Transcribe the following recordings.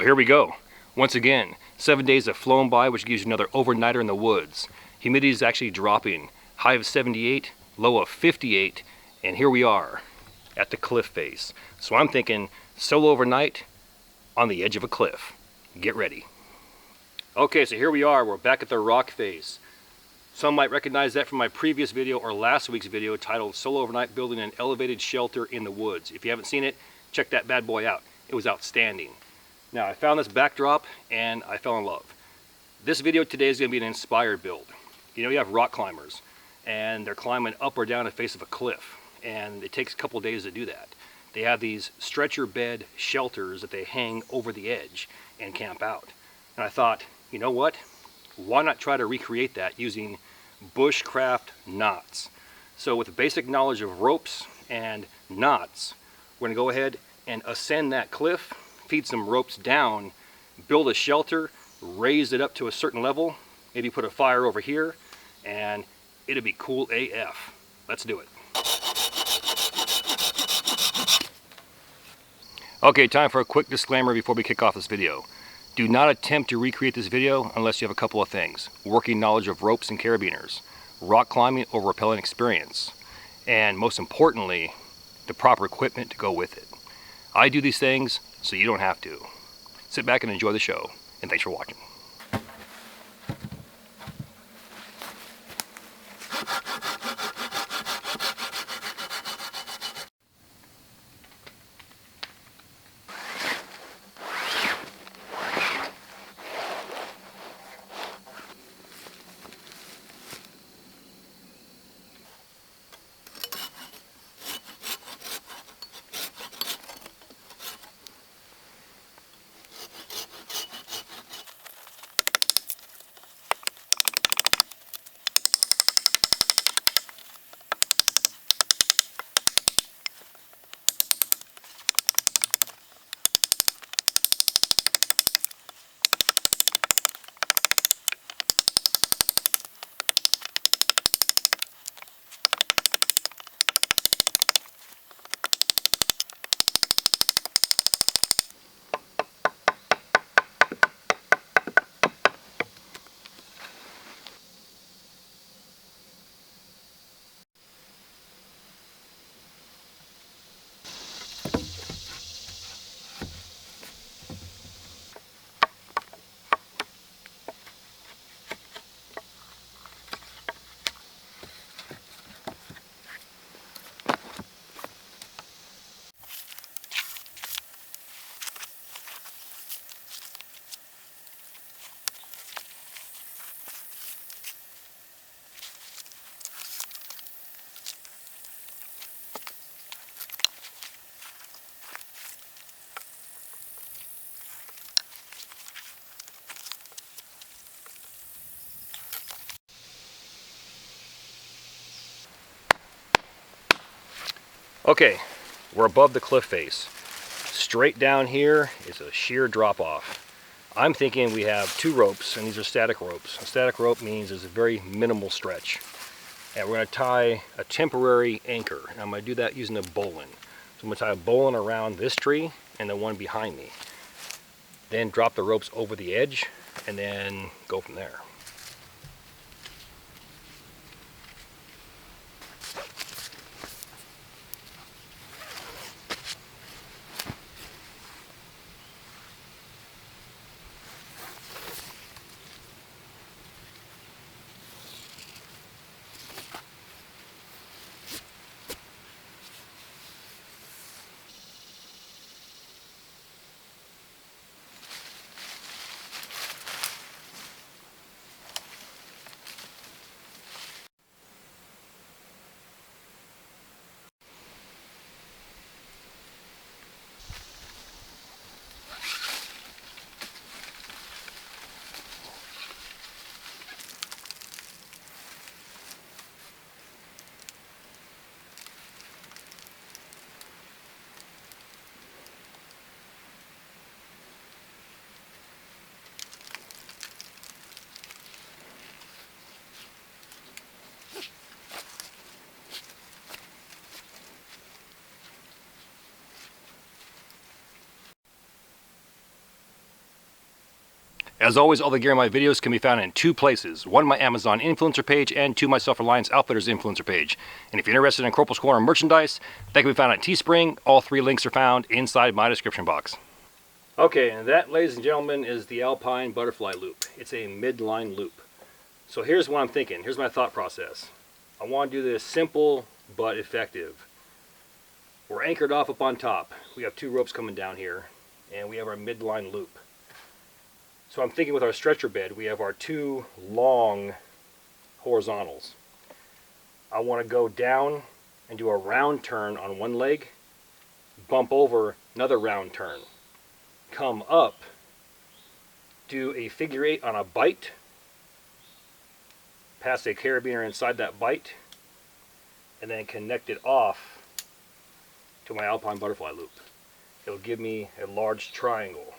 Well, here we go. Once again, 7 days have flown by, which gives you another overnighter in the woods. Humidity is actually dropping. High of 78, low of 58, and here we are at the cliff face. So I'm thinking solo overnight on the edge of a cliff. Get ready. Okay, so here we are. We're back at the rock face. Some might recognize that from my previous video or last week's video titled Solo Overnight Building an Elevated Shelter in the Woods. If you haven't seen it, check that bad boy out. It was outstanding. Now, I found this backdrop and I fell in love. This video today is going to be an inspired build. You know, you have rock climbers and they're climbing up or down the face of a cliff, and it takes a couple days to do that. They have these stretcher bed shelters that they hang over the edge and camp out. And I thought, you know what? Why not try to recreate that using bushcraft knots? So with the basic knowledge of ropes and knots, we're going to go ahead and ascend that cliff, feed some ropes down, build a shelter, raise it up to a certain level, maybe put a fire over here, and it'll be cool AF. Let's do it. Okay, time for a quick disclaimer before we kick off this video. Do not attempt to recreate this video unless you have a couple of things: working knowledge of ropes and carabiners, rock climbing or rappelling experience, and most importantly, the proper equipment to go with it. I do these things so you don't have to. Sit back and enjoy the show, and thanks for watching. Okay, we're above the cliff face. Straight down here is a sheer drop off. I'm thinking we have two ropes, and these are static ropes. A static rope means there's a very minimal stretch. And we're going to tie a temporary anchor. And I'm going to do that using a bowline. So I'm going to tie a bowline around this tree and the one behind me. Then drop the ropes over the edge and then go from there. As always, all the gear in my videos can be found in two places. One, my Amazon influencer page, and two, my Self-Reliance Outfitters influencer page. And if you're interested in Corporals Corner merchandise, that can be found on Teespring. All three links are found inside my description box. Okay, and that, ladies and gentlemen, is the Alpine Butterfly Loop. It's a midline loop. So here's what I'm thinking. Here's my thought process. I want to do this simple but effective. We're anchored off up on top. We have two ropes coming down here, and we have our midline loop. So I'm thinking with our stretcher bed, we have our two long horizontals. I want to go down and do a round turn on one leg, bump over another round turn, come up, do a figure eight on a bite, pass a carabiner inside that bite, and then connect it off to my Alpine Butterfly Loop. It'll give me a large triangle.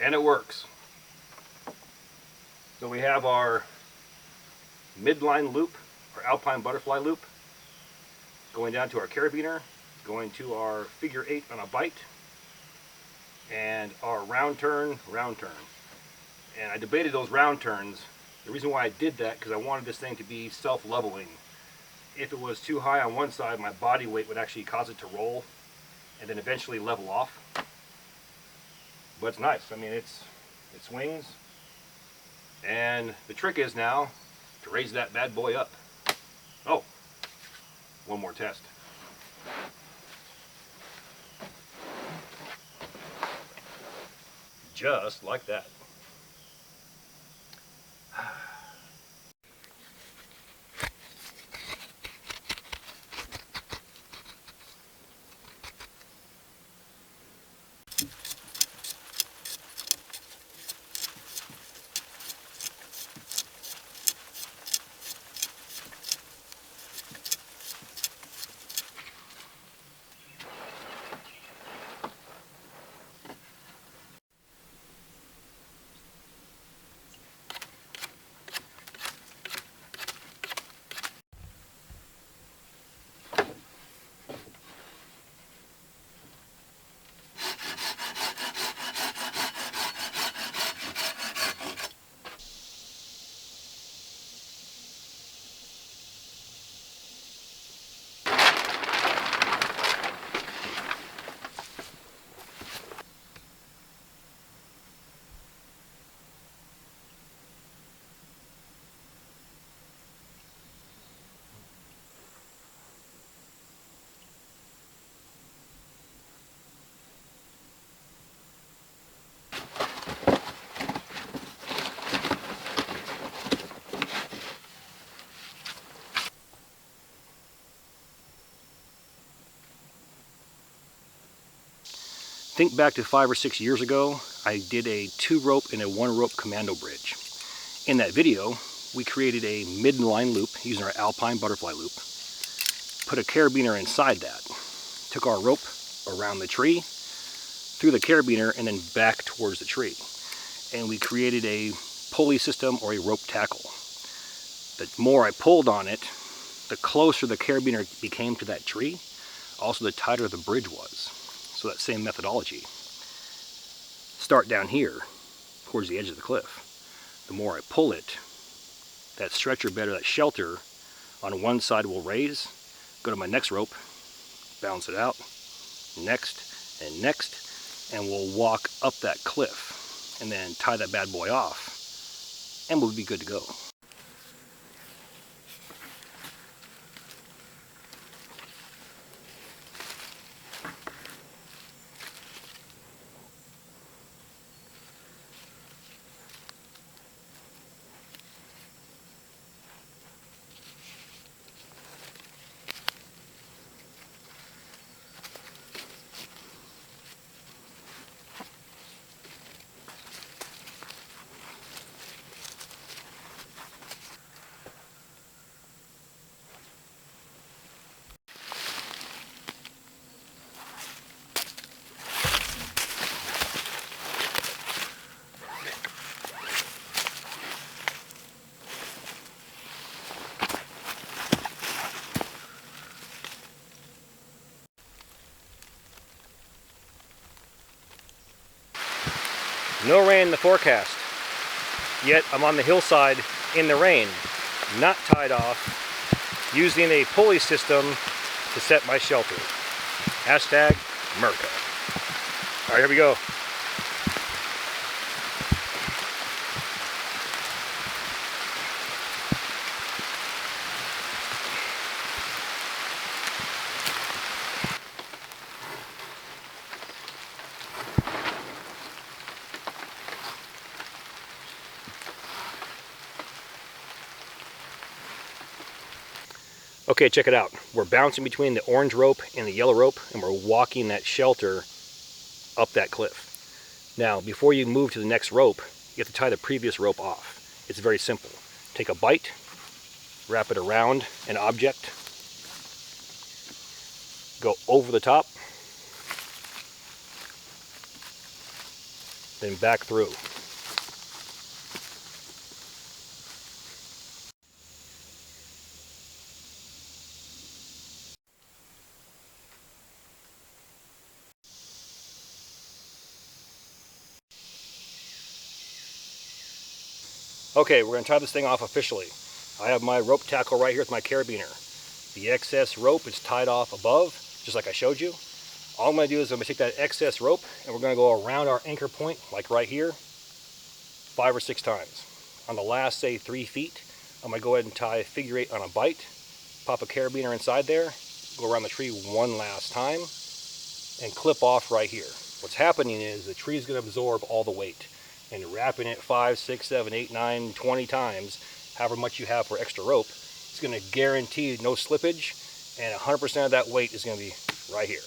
And it works. So we have our midline loop, our Alpine Butterfly Loop, going down to our carabiner, going to our figure eight on a bite, and our round turn, round turn. And I debated those round turns. The reason why I did that, because I wanted this thing to be self-leveling. If it was too high on one side, my body weight would actually cause it to roll and then eventually level off. But it's nice. I mean, it swings. And the trick is now to raise that bad boy up. Oh, one more test. Just like that. Think back to 5 or 6 years ago, I did a 2-rope and a 1-rope commando bridge. In that video, we created a midline loop using our Alpine Butterfly Loop, put a carabiner inside that, took our rope around the tree, through the carabiner, and then back towards the tree. And we created a pulley system or a rope tackle. The more I pulled on it, the closer the carabiner became to that tree, also the tighter the bridge was. So that same methodology. Start down here, towards the edge of the cliff. The more I pull it, that stretcher bed or that shelter on one side will raise, go to my next rope, Balance it out. Next and next. And we'll walk up that cliff and then tie that bad boy off. And we'll be good to go. No rain in the forecast, yet I'm on the hillside in the rain, not tied off, using a pulley system to set my shelter. Hashtag Merca. All right, here we go. Okay, check it out. We're bouncing between the orange rope and the yellow rope, and we're walking that shelter up that cliff. Now, before you move to the next rope, you have to tie the previous rope off. It's very simple. Take a bite, wrap it around an object, go over the top, then back through. Okay, we're going to tie this thing off officially. I have my rope tackle right here with my carabiner. The excess rope is tied off above, just like I showed you. All I'm going to do is I'm going to take that excess rope and we're going to go around our anchor point, like right here, 5 or 6 times. On the last, say, 3 feet, I'm going to go ahead and tie a figure 8 on a bite, pop a carabiner inside there, go around the tree one last time, and clip off right here. What's happening is the tree is going to absorb all the weight. And wrapping it 5, 6, 7, 8, 9, 20 times, however much you have for extra rope, it's going to guarantee no slippage, and 100% of that weight is going to be right here.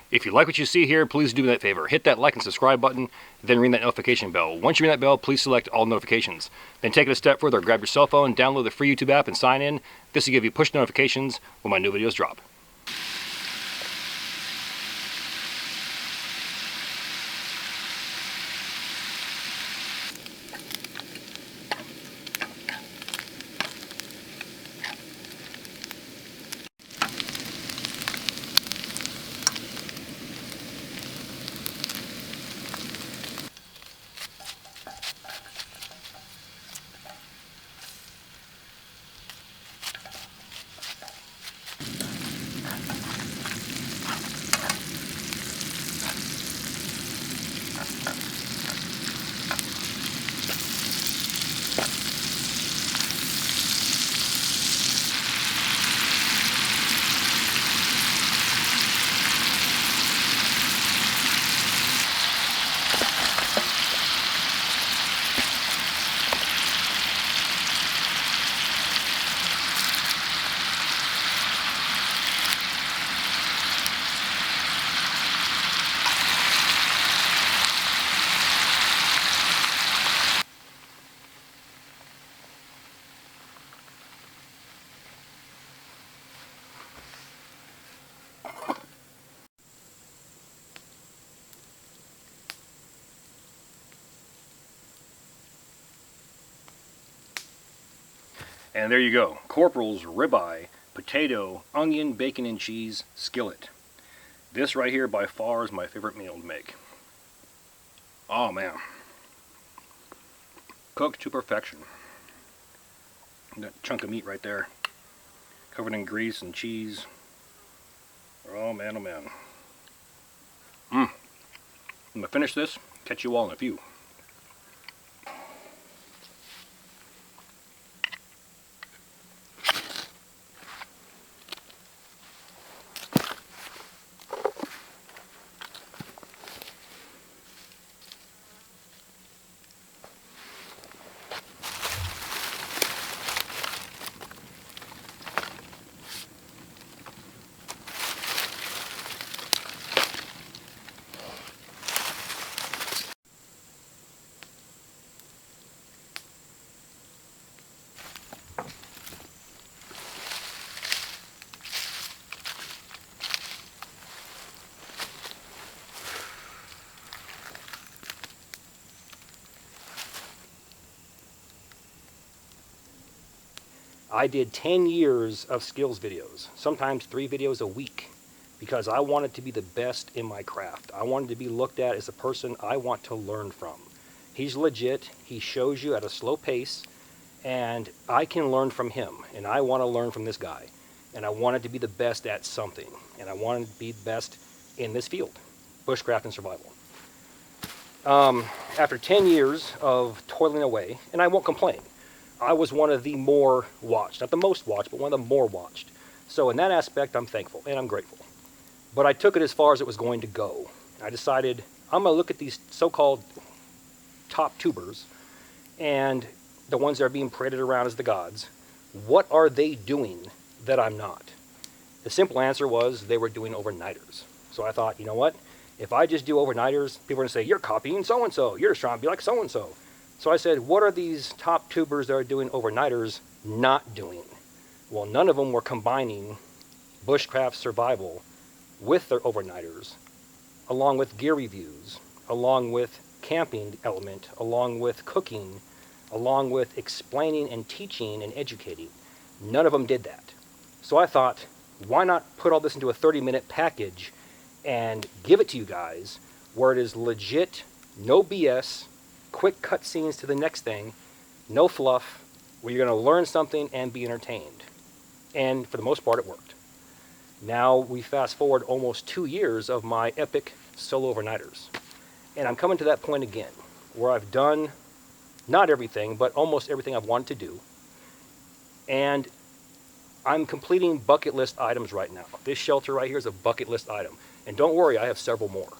If you like what you see here, please do me that favor. Hit that like and subscribe button, then ring that notification bell. Once you ring that bell, please select all notifications. Then take it a step further, grab your cell phone, download the free YouTube app, and sign in. This will give you push notifications when my new videos drop. And there you go. Corporals ribeye, potato, onion, bacon, and cheese skillet. This right here by far is my favorite meal to make. Oh man. Cooked to perfection. That chunk of meat right there. Covered in grease and cheese. Oh man, oh man. I'm gonna finish this. Catch you all in a few. I did 10 years of skills videos, sometimes 3 videos a week, because I wanted to be the best in my craft. I wanted to be looked at as a person I want to learn from. He's legit, he shows you at a slow pace, and I can learn from him, and I want to learn from this guy. And I wanted to be the best at something, and I wanted to be the best in this field, bushcraft and survival. After 10 years of toiling away, and I won't complain, I was one of the more watched, not the most watched, but one of the more watched. So in that aspect, I'm thankful and I'm grateful. But I took it as far as it was going to go. I decided I'm going to look at these so-called top tubers and the ones that are being paraded around as the gods. What are they doing that I'm not? The simple answer was they were doing overnighters. So I thought, you know what? If I just do overnighters, people are going to say, you're copying so-and-so. You're just trying to be like so-and-so. So I said, what are these top tubers that are doing overnighters not doing? Well, none of them were combining bushcraft survival with their overnighters, along with gear reviews, along with camping element, along with cooking, along with explaining and teaching and educating. None of them did that. So I thought, why not put all this into a 30-minute package and give it to you guys where it is legit, no BS, quick cut scenes to the next thing, no fluff, where you're going to learn something and be entertained. And for the most part, it worked. Now we fast forward almost 2 years of my epic solo overnighters. And I'm coming to that point again, where I've done not everything, but almost everything I've wanted to do. And I'm completing bucket list items right now. This shelter right here is a bucket list item. And don't worry, I have several more.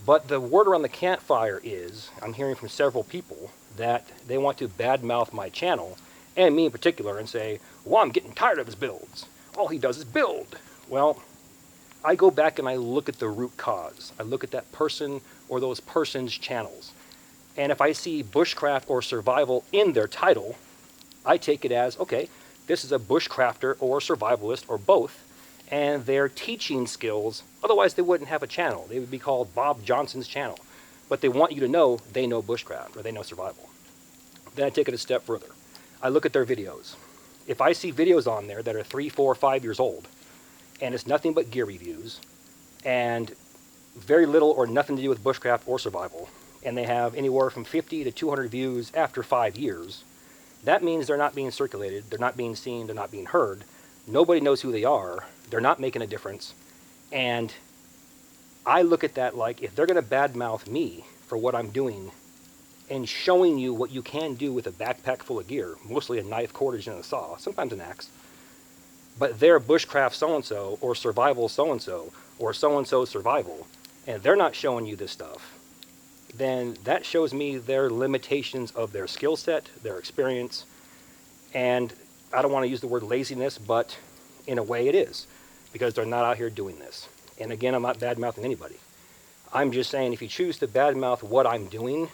But the word around the campfire is, I'm hearing from several people that they want to badmouth my channel, and me in particular, and say, well, I'm getting tired of his builds. All he does is build. Well, I go back and I look at the root cause. I look at that person or those persons' channels. And if I see bushcraft or survival in their title, I take it as, okay, this is a bushcrafter or a survivalist or both, and they're teaching skills. Otherwise, they wouldn't have a channel. They would be called Bob Johnson's channel. But they want you to know they know bushcraft or they know survival. Then I take it a step further. I look at their videos. If I see videos on there that are 3, 4, 5 years old, and it's nothing but gear reviews, and very little or nothing to do with bushcraft or survival, and they have anywhere from 50 to 200 views after 5 years, that means they're not being circulated, they're not being seen, they're not being heard. Nobody knows who they are. They're not making a difference. And I look at that like, if they're going to badmouth me for what I'm doing and showing you what you can do with a backpack full of gear, mostly a knife, cordage, and a saw, sometimes an axe, but they're bushcraft so-and-so or survival so-and-so or so-and-so survival, and they're not showing you this stuff, then that shows me their limitations of their skill set, their experience, and I don't want to use the word laziness, but in a way it is, because they're not out here doing this. And again, I'm not bad-mouthing anybody. I'm just saying if you choose to bad-mouth what I'm doing,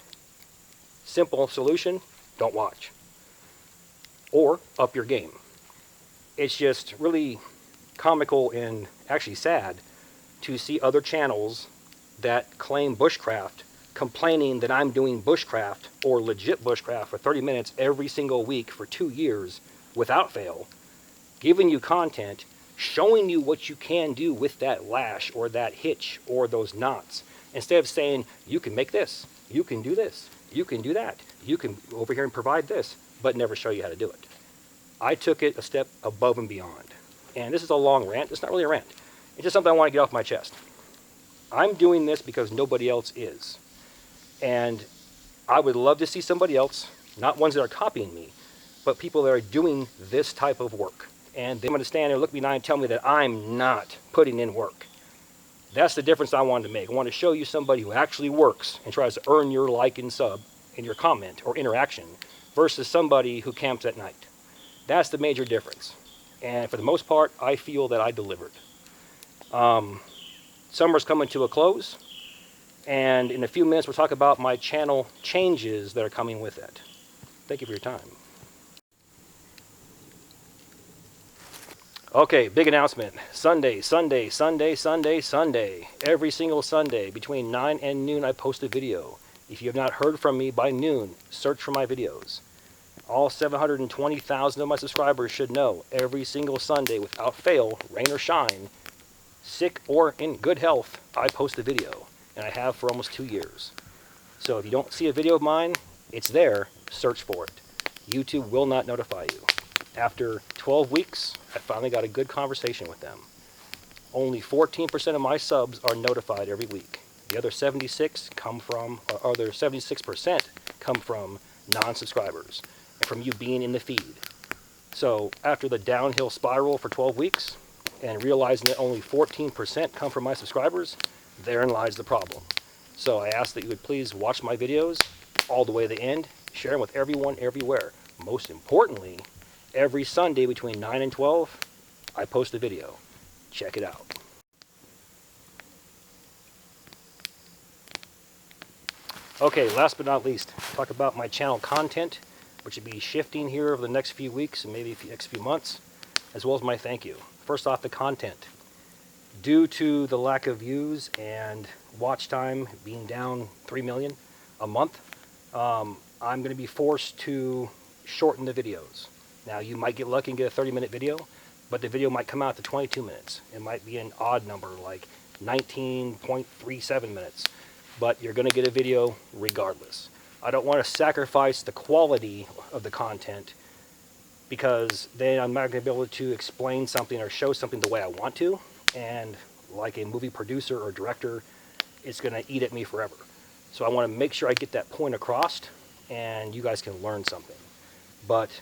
simple solution, don't watch. Or up your game. It's just really comical and actually sad to see other channels that claim bushcraft complaining that I'm doing bushcraft or legit bushcraft for 30 minutes every single week for 2 years without fail, giving you content, showing you what you can do with that lash or that hitch or those knots. Instead of saying, you can make this, you can do this, you can do that, you can over here and provide this, but never show you how to do it. I took it a step above and beyond. And this is a long rant. It's not really a rant. It's just something I want to get off my chest. I'm doing this because nobody else is. And I would love to see somebody else, not ones that are copying me, but people that are doing this type of work. And they want to stand there, look me in the eye, and tell me that I'm not putting in work. That's the difference I wanted to make. I want to show you somebody who actually works and tries to earn your like and sub and your comment or interaction versus somebody who camps at night. That's the major difference. And for the most part, I feel that I delivered. Summer's coming to a close. And in a few minutes, we'll talk about my channel changes that are coming with it. Thank you for your time. Okay, big announcement. Sunday. Every single Sunday between 9 and noon, I post a video. If you have not heard from me by noon, search for my videos. All 720,000 of my subscribers should know every single Sunday, without fail, rain or shine, sick or in good health, I post a video. And I have for almost 2 years. So if you don't see a video of mine, it's there. Search for it. YouTube will not notify you. After 12 weeks, I finally got a good conversation with them. Only 14% of my subs are notified every week. The other 76% come from non-subscribers and from you being in the feed. So after the downhill spiral for 12 weeks and realizing that only 14% come from my subscribers, therein lies the problem. So I ask that you would please watch my videos all the way to the end, share them with everyone everywhere. Most importantly, every Sunday between 9 and 12, I post a video. Check it out. Okay, last but not least, talk about my channel content, which will be shifting here over the next few weeks and maybe the next few months, as well as my thank you. First off, the content. Due to the lack of views and watch time being down 3 million a month, I'm going to be forced to shorten the videos. Now, you might get lucky and get a 30-minute video, but the video might come out to 22 minutes. It might be an odd number, like 19.37 minutes, but you're going to get a video regardless. I don't want to sacrifice the quality of the content because then I'm not going to be able to explain something or show something the way I want to, and like a movie producer or director, it's going to eat at me forever. So I want to make sure I get that point across and you guys can learn something. But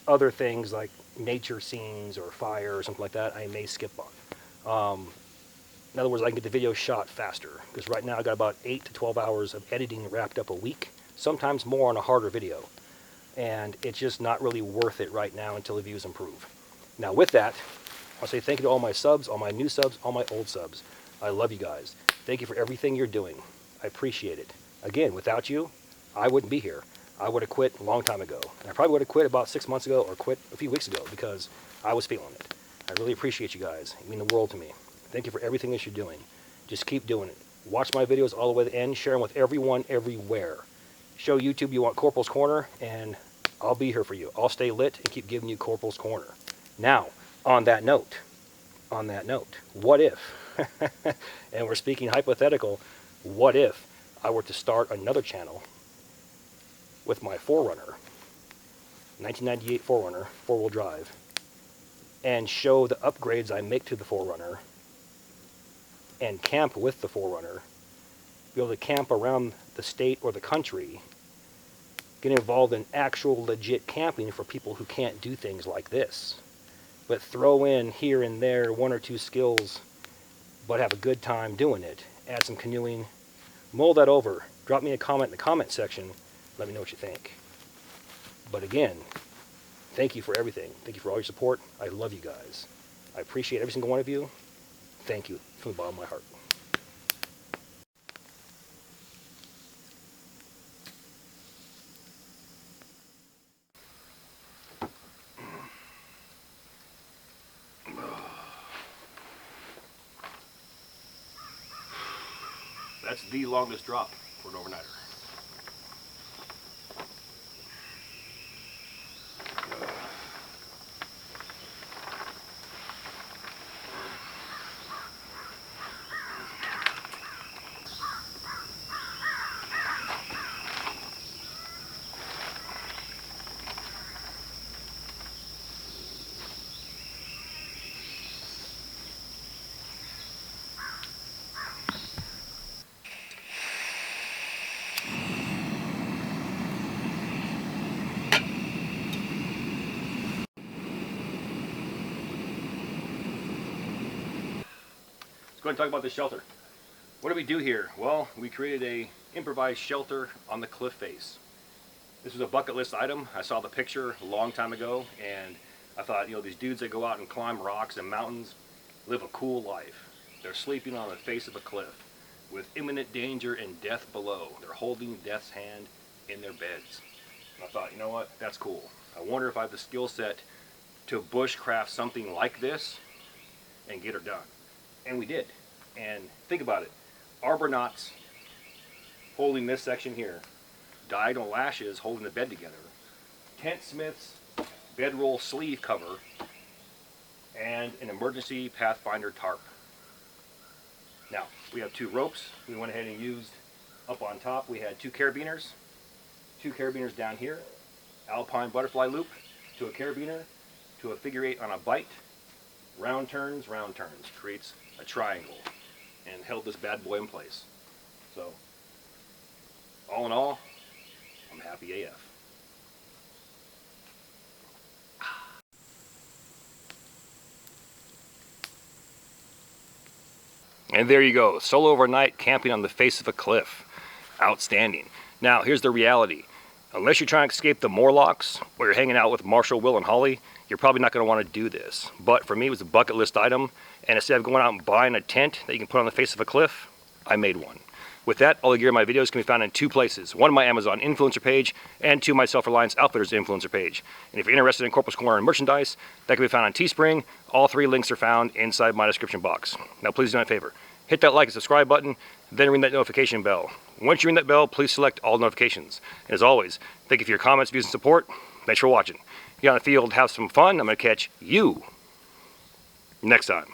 other things like nature scenes or fire or something like that, I may skip on. In other words, I can get the video shot faster, because right now I got about 8 to 12 hours of editing wrapped up a week, sometimes more on a harder video. And it's just not really worth it right now until the views improve. Now with that, I'll say thank you to all my subs, all my new subs, all my old subs. I love you guys. Thank you for everything you're doing. I appreciate it. Again, without you, I wouldn't be here. I would have quit a long time ago. And I probably would have quit about 6 months ago or quit a few weeks ago because I was feeling it. I really appreciate you guys. You mean the world to me. Thank you for everything that you're doing. Just keep doing it. Watch my videos all the way to the end. Share them with everyone, everywhere. Show YouTube you want Corporals Corner, and I'll be here for you. I'll stay lit and keep giving you Corporals Corner. Now, on that note, what if, and we're speaking hypothetical, what if I were to start another channel with my 4Runner, 1998 4Runner, 4-wheel drive, and show the upgrades I make to the 4Runner, and camp with the 4Runner, be able to camp around the state or the country, get involved in actual legit camping for people who can't do things like this, but throw in here and there 1 or 2 skills, but have a good time doing it. Add some canoeing, mull that over, drop me a comment in the comment section, let me know what you think. But again, thank you for everything. Thank you for all your support. I love you guys. I appreciate every single one of you. Thank you from the bottom of my heart. That's the longest drop for an overnighter. go ahead and talk about this shelter. What did we do here? Well, we created a improvised shelter on the cliff face. This was a bucket list item. I saw the picture a long time ago, and I thought, you know, these dudes that go out and climb rocks and mountains live a cool life. They're sleeping on the face of a cliff with imminent danger and death below. They're holding death's hand in their beds. And I thought, you know what, that's cool. I wonder if I have the skill set to bushcraft something like this and get her done. And we did. And think about it. Arbor knots holding this section here. Diagonal lashes holding the bed together. Tent smiths, bedroll sleeve cover, and an emergency Pathfinder tarp. Now, we have 2 ropes we went ahead and used. Up on top we had 2 carabiners. 2 carabiners down here. Alpine butterfly loop to a carabiner to a figure 8 on a bite. Round turns, creates a triangle and held this bad boy in place. So, all in all, I'm happy AF. And there you go, solo overnight camping on the face of a cliff. Outstanding. Now, here's the reality. Unless you're trying to escape the Morlocks, or you're hanging out with Marshall, Will, and Holly, you're probably not going to want to do this. But for me, it was a bucket list item, and instead of going out and buying a tent that you can put on the face of a cliff, I made one. With that, all the gear in my videos can be found in 2 places. One, my Amazon influencer page, and 2, my Self-Reliance Outfitters influencer page. And if you're interested in Corporals Corner and merchandise, that can be found on Teespring. All 3 links are found inside my description box. Now please do me a favor. Hit that like and subscribe button, then ring that notification bell. Once you ring that bell, please select all notifications. And as always, thank you for your comments, views, and support. Thanks for watching. Get on the field, have some fun. I'm going to catch you next time.